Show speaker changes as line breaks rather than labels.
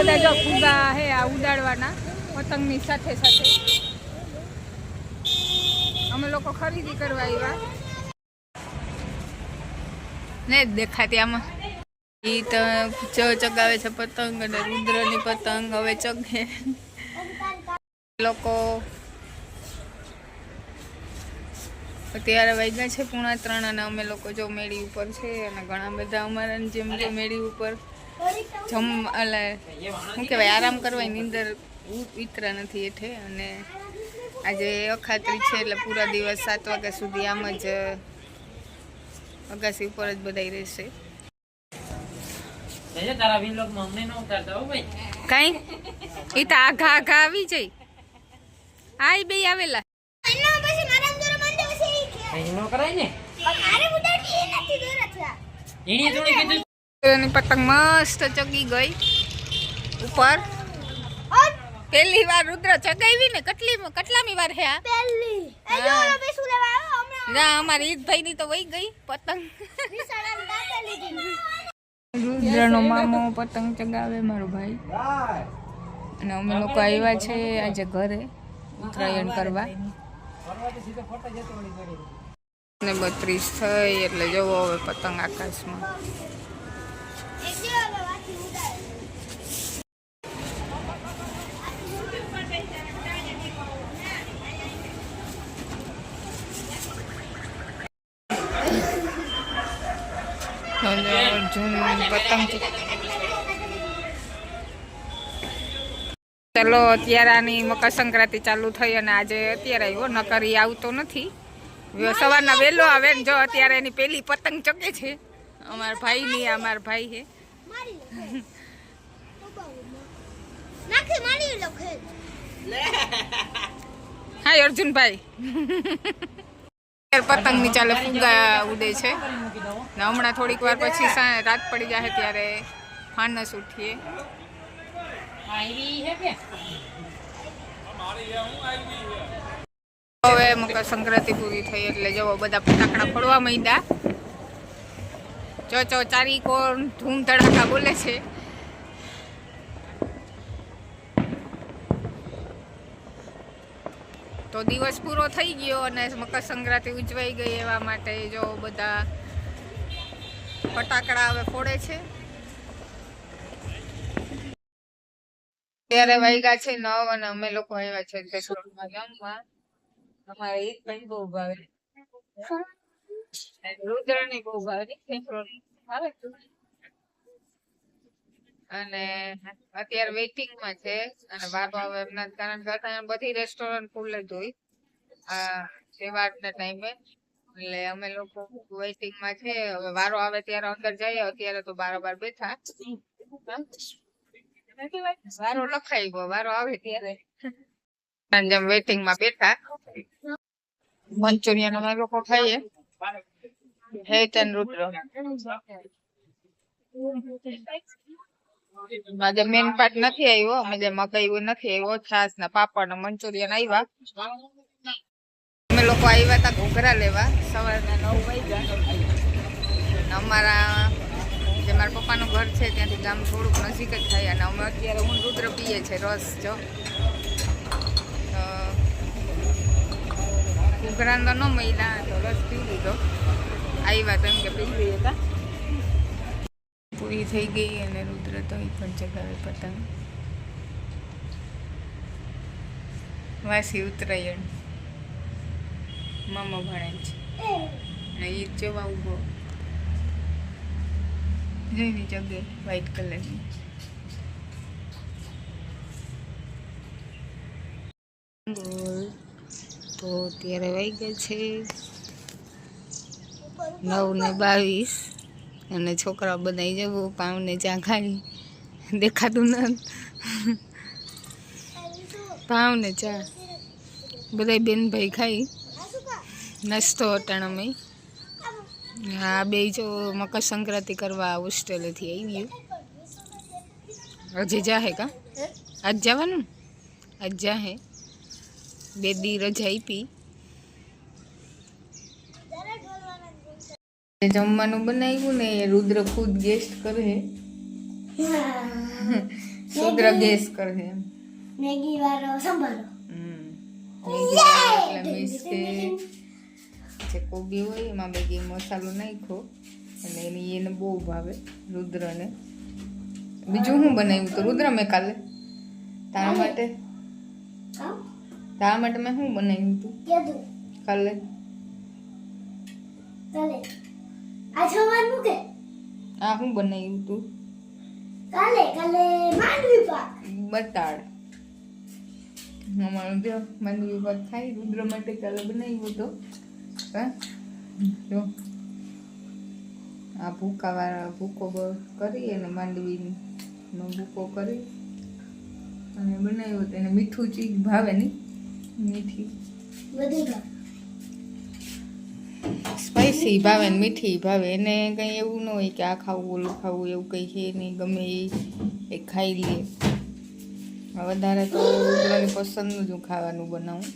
બધા જો ફુગા હે આ ઉડાડવાના પતંગની સાથે સાથે અમે લોકો ખરીદી કરવા આવ્યા ને દેખાતી આમાં ઈ તો ચગાવે છે પતંગ અને રુદ્રની પતંગ હવે ચગે લોકો અત્યારે વાગ્યા છે 2:30 અને અમે લોકો જો મેળી ઉપર છે અને ઘણા બધા અમારા જેમ જો મેળી ઉપર શું કહેવાય આરામ કરવા નીંદર ઉતરા નથી એઠે અને આજે અખાત્રી છે એટલે પૂરા દિવસ 7 વાગ્યા સુધી આમ જ અગાસી ઉપર જ બધાય રહેશે કઈ એ તો આઘા આવી જાય હા બે આવેલા પતંગ મસ્ત ચગી ગઈ ઉપર પહેલી વાર રુદ્ર ચગાવી ને કેટલામી વાર હે ના અમારી ઈદભાઈ ની તો વહી ગઈ પતંગ રુદ્ર નો મામો પતંગ ચગાવે મારો ભાઈ અને અમે લોકો આવ્યા છે આજે ઘરે ઉત્તરાયણ કરવા ને 32 થઈ એટલે જવો હવે પતંગ આકાશમાં પતંગ ચલો અત્યારે આની મકર સંક્રાંતિ ચાલુ થઈ અને આજે અત્યારે આવ્યો નકર ઈ આવતો નથી સવારના વહેલો આવે ને જો અત્યારે એની પેલી પતંગ ચગે છે અમારા ભાઈની અમારા ભાઈ હે હા અર્જુનભાઈ પતંગ ની ચાલે ફુગા ઉડે છે ને હમણાં થોડીક વાર પછી રાત પડી જાય ત્યારે ફાનસ ઉઠીએ હવે મકર સંક્રાંતિ પૂરી થઈ એટલે જવો બધા ફટાકડા ફોડવા માંડ્યા ચો ચારી કોણ ધૂમ ધડાકા બોલે છે તો દિવસ પૂરો થઈ ગયો અને મકર સંક્રાંતિ ઉજવાઈ ગઈ એવા માટે જો બધા ફટાકડા હવે ફોડે છે ત્યારે વાગ્યા છે 9 અને અમે લોકો આવ્યા છે રેસ્ટોરન્ટમાં જમવા અમારે ઈદ પણ બહુ ભાવે રુદ્રની બહુ ભાવે અને અત્યારે વેઇટિંગમાં છે અને વારો આવે એમના કારણ કે બધી રેસ્ટોરન્ટ ફૂલ જ હોય આ તહેવારના ટાઈમે એટલે અમે લોકો વેઇટિંગમાં છે હવે વારો આવે ત્યારે અંદર જઈએ અત્યારે તો બારોબાર બેઠા વારો લખાઈ ગયો વારો આવે ત્યારે જેમ વેઇટિંગમાં બેઠા મંચુરિયન અમે લોકો ખાઈએ હેત એન્ડ રુદ્ર આજે મેન પાર્ટ નથી આવ્યો અમે જે મગાવ્યું નથી આવ્યો છાસ ને પાપડ ને મંચુરિયન આવ્યા અમે લોકો આવ્યા હતા ઘૂઘરા લેવા સવારના 9 વાગ્યા અમારા જે મારા પપ્પાનું ઘર છે ત્યાંથી ગામ થોડુંક નજીક જ થાય અને અમે અત્યારે હું રુદ્ર પીએ છે રસ જો ઘૂઘરા તો ન મળ્યા તો રસ પી લીધો આવ્યા તો એમ કે પી ગઈ હતા પૂરી થઈ ગઈ અને રુદ્ર તો એ પણ ચગાવે પતંગ વાસી ઉત્તરાયણ મામા ભાણે છે અને એ જોવા ઉભો જોઈની જગે વ્હાઈટ કલરની તો અત્યારે વાગ્યા છે 9:22 અને છોકરા બધા જવું પાવને ચા ખાઈ દેખાતું ન પાવને ચા બધા બેન ભાઈ ખાઈ નાસ્તો અટાણામાં હા બે જો મકર સંક્રાંતિ કરવા હોસ્ટેલેથી આવી ગયું હજી જાહે કા આજ જવાનું આજ જાહે 2 દી રજા આપી જમવાનું બનાવ્યું ને રુદ્ર ખુદ ગેસ્ટ કરે રુદ્ર ગેસ કરે એમ
મેગી વાળો સંભારો
એટલે મીસ કે જે કોબી હોય એમાં મેગી મસાલો નાખ્યો અને એને બહુ ભાવે રુદ્રને. બીજું શું બનાવ્યું તો રુદ્ર મેં કાલે તારા માટે મેં શું બનાવ્યું હતું કાલે?
આ જવાનું કે
આ શું બનાવ્યું તું
કાલે માંડવી પાક
બતાડ. અમારું જો માંડવી પાક ખાઈ રુદ્ર માટે કાલે બનાવ્યો હતો. હા જો આ ભૂકો કરી અને માંડવીનો ભૂકો કરી અને બનાવ્યો હતો. એને મીઠું ચીજ ભાવે નહીં, મીઠી
બધું
સ્પાઈસી ભાવે ને મીઠી ભાવે. એને કંઈ એવું ન હોય કે આ ખાવું ઓલું ખાવું એવું કંઈ છે નહીં, ગમે એ ખાઈ લે. વધારે તો રુદ્રની પસંદનું જ હું ખાવાનું બનાવું.